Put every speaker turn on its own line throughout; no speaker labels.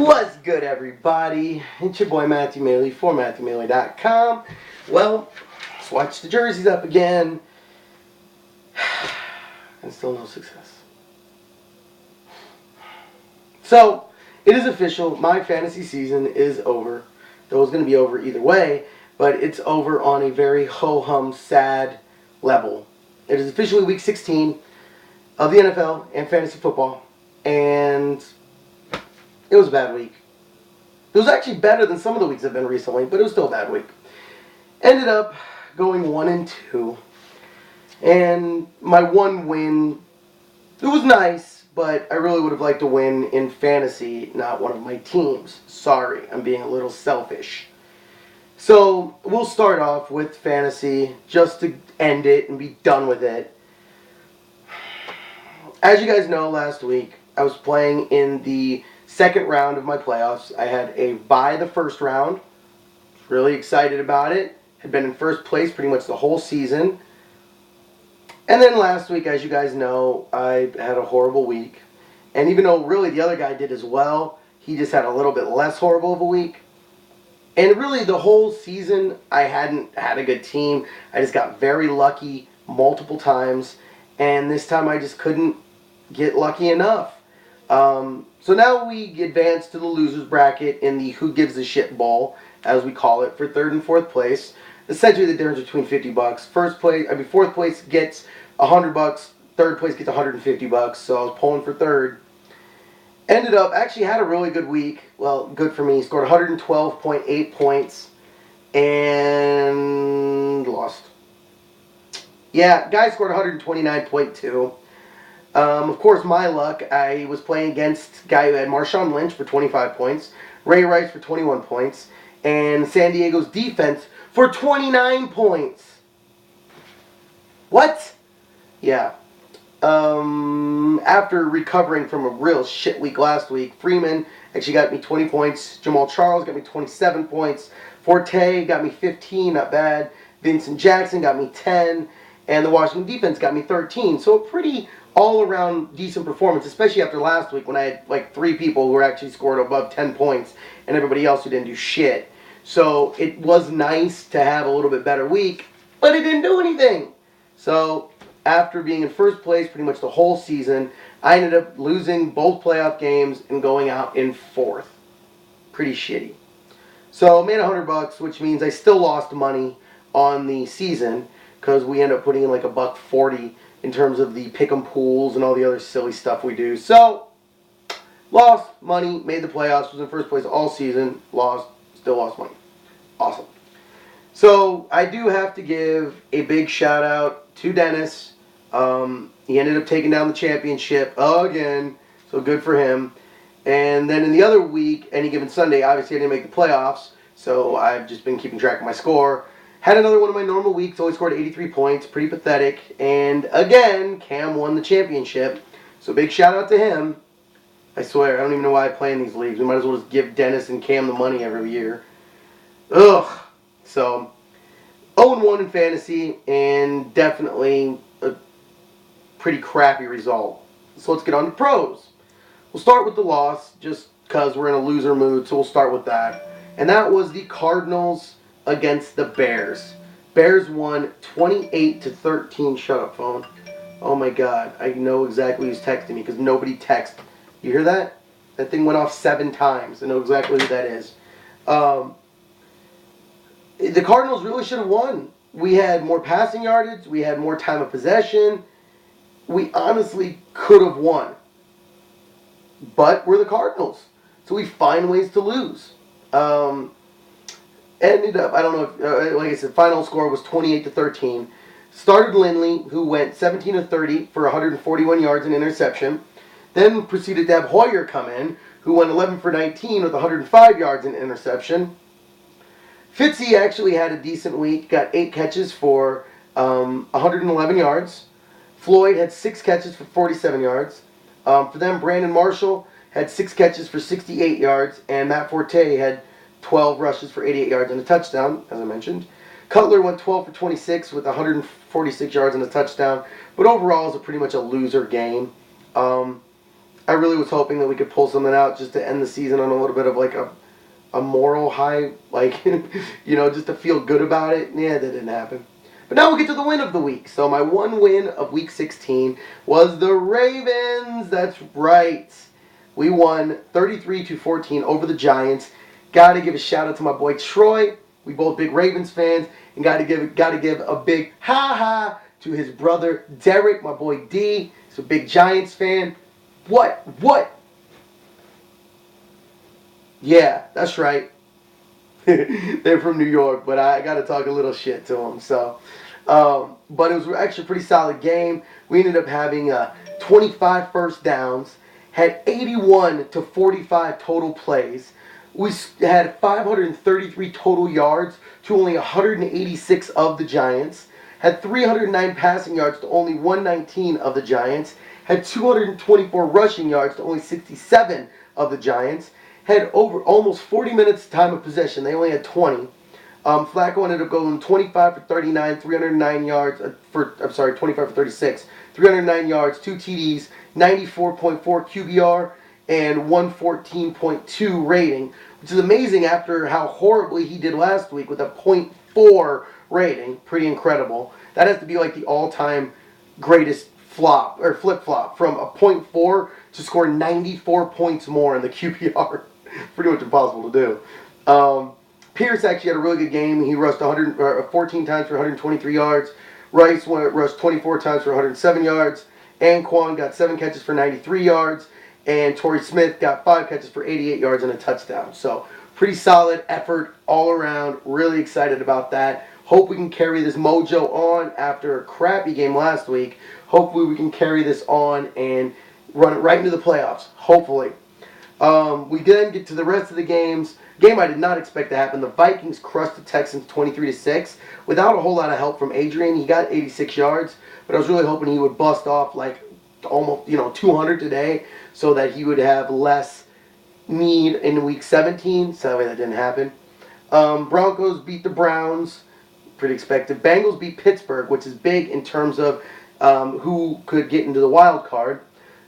What's good, everybody? It's your boy Matthew Maley for MatthewMaley.com. Well, let's watch the jerseys up again. And still no success. So, it is official. My fantasy season is over. Though it's going to be over either way, but it's over on a very ho-hum, sad level. It is officially week 16 of the NFL and fantasy football. And it was a bad week. It was actually better than some of the weeks I've been recently, but it was still a bad week. Ended up going 1-2. And my one win, it was nice, but I really would have liked to win in fantasy, not one of my teams. Sorry, I'm being a little selfish. So, we'll start off with fantasy, just to end it and be done with it. As you guys know, last week, I was playing in the second round of my playoffs. I had a bye the first round. Really excited about it. Had been in first place pretty much the whole season. And then last week, as you guys know, I had a horrible week. And even though really the other guy did as well, he just had a little bit less horrible of a week. And really the whole season, I hadn't had a good team. I just got very lucky multiple times. And this time I just couldn't get lucky enough. So now we advance to the losers bracket in the Who Gives a Shit Bowl, as we call it, for third and fourth place. Essentially the difference between $50. Fourth place gets $100. Third place gets $150. So I was pulling for third. Ended up, actually had a really good week. Well, good for me. Scored 112.8 points and lost. Yeah, guy scored 129.2. Of course, my luck, I was playing against a guy who had Marshawn Lynch for 25 points, Ray Rice for 21 points, and San Diego's defense for 29 points. What? Yeah. After recovering from a real shit week last week, Freeman actually got me 20 points, Jamal Charles got me 27 points, Forte got me 15, not bad, Vincent Jackson got me 10, and the Washington defense got me 13. So a pretty all-around decent performance, especially after last week when I had like 3 people who were actually scored above 10 points and everybody else who didn't do shit. So it was nice to have a little bit better week, but it didn't do anything. So after being in first place pretty much the whole season, I ended up losing both playoff games and going out in fourth. Pretty shitty. So I made $100, which means I still lost money on the season because we end up putting in like $1.40 in terms of the pick'em pools and all the other silly stuff we do. So, lost money, made the playoffs, was in first place all season, lost, still lost money. Awesome. So, I do have to give a big shout out to Dennis. He ended up taking down the championship again, so good for him. And then in the other week, any given Sunday, obviously I didn't make the playoffs, so I've just been keeping track of my score. Had another one of my normal weeks, only scored 83 points, pretty pathetic. And again, Cam won the championship. So big shout out to him. I swear, I don't even know why I play in these leagues. We might as well just give Dennis and Cam the money every year. Ugh. So, 0-1 in fantasy, and definitely a pretty crappy result. So let's get on to pros. We'll start with the loss, just because we're in a loser mood, so we'll start with that. And that was the Cardinals against the Bears. Bears won 28-13. Shut up, phone. Oh my god. I know exactly who's texting me because nobody texted. You hear that? That thing went off 7 times. I know exactly who that is. The Cardinals really should have won. We had more passing yardage. We had more time of possession. We honestly could have won. But we're the Cardinals. So we find ways to lose. Ended up, I don't know if, like I said, final score was 28-13. Started Lindley, who went 17-30 for 141 yards and interception. Then proceeded to have Hoyer come in, who went 11 for 19 with 105 yards and interception. Fitzy actually had a decent week, got 8 catches for 111 yards. Floyd had 6 catches for 47 yards. For them, Brandon Marshall had 6 catches for 68 yards, and Matt Forte had 12 rushes for 88 yards and a touchdown, as I mentioned. Cutler went 12 for 26 with 146 yards and a touchdown. But overall, it was pretty much a loser game. I I really was hoping that we could pull something out just to end the season on a little bit of like a moral high, like, you know, just to feel good about it. Yeah, that didn't happen. But now we'll get to the win of the week. So my one win of week 16 was the Ravens. That's right. We won 33-14 over the Giants. Got to give a shout out to my boy Troy. We both big Ravens fans, and got to give a big ha ha to his brother Derek, my boy D. He's a big Giants fan. What? Yeah, that's right. They're from New York, but I got to talk a little shit to them. So, but it was actually a pretty solid game. We ended up having 25 first downs, had 81 to 45 total plays. We had 533 total yards to only 186 of the Giants. Had 309 passing yards to only 119 of the Giants. Had 224 rushing yards to only 67 of the Giants. Had over almost 40 minutes time of possession. They only had 20. Flacco ended up going 25 for 39, 309 yards, 25 for 36, 309 yards, 2 TDs, 94.4 QBR, and 114.2 rating, which is amazing after how horribly he did last week with a .4 rating. Pretty incredible. That has to be like the all-time greatest flop or flip-flop from a .4 to score 94 points more in the QBR. Pretty much impossible to do. Pierce actually had a really good game. He rushed 14 times for 123 yards. Rice rushed 24 times for 107 yards. Anquan got 7 catches for 93 yards. And Torrey Smith got 5 catches for 88 yards and a touchdown. So pretty solid effort all around. Really excited about that. Hope we can carry this mojo on after a crappy game last week. Hopefully we can carry this on and run it right into the playoffs. Hopefully. We then get to the rest of the games. Game I did not expect to happen. The Vikings crushed the Texans 23-6 without a whole lot of help from Adrian. He got 86 yards, but I was really hoping he would bust off like almost 200 today so that he would have less need in week 17. Sadly, that didn't happen. Broncos beat the Browns. Pretty expected. Bengals beat Pittsburgh, which is big in terms of who could get into the wild card.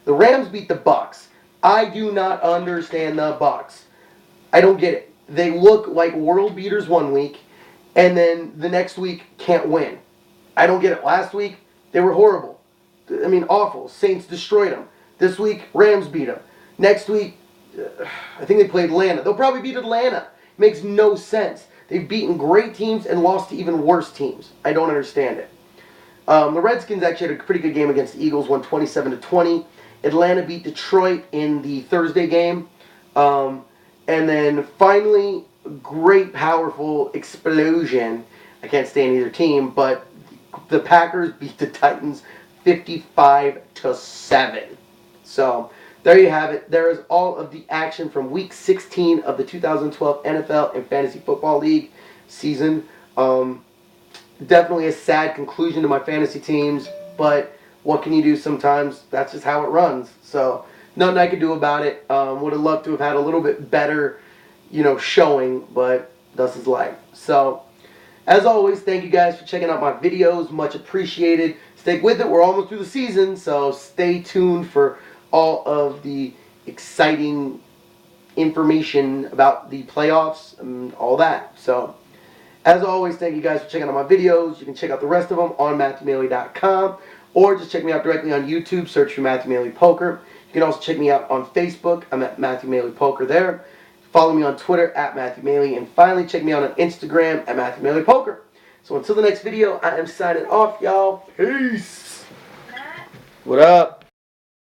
The Rams beat the Bucks. I do not understand the Bucks. I don't get it. They look like world beaters one week, and then the next week can't win. I don't get it. Last week, they were horrible. I mean, awful. Saints destroyed them. This week, Rams beat them. Next week, I think they played Atlanta. They'll probably beat Atlanta. It makes no sense. They've beaten great teams and lost to even worse teams. I don't understand it. The Redskins actually had a pretty good game against the Eagles, won 27-20. Atlanta beat Detroit in the Thursday game. And then finally, great, powerful explosion. I can't stand either team, but the Packers beat the Titans 55-7. So there you have it. There is all of the action from Week 16 of the 2012 NFL and Fantasy Football League season. Definitely a sad conclusion to my fantasy teams, but what can you do sometimes? That's just how it runs. So nothing I could do about it. Would have loved to have had a little bit better, showing, but thus is life. So, as always, thank you guys for checking out my videos. Much appreciated. Stick with it. We're almost through the season, so stay tuned for all of the exciting information about the playoffs and all that. So, as always, thank you guys for checking out my videos. You can check out the rest of them on MatthewMaley.com, or just check me out directly on YouTube. Search for Matthew Maley Poker. You can also check me out on Facebook. I'm at Matthew Maley Poker there. Follow me on Twitter at Matthew Maley. And finally, check me out on Instagram at Matthew Maley Poker. So until the next video, I am signing off, y'all. Peace. What up?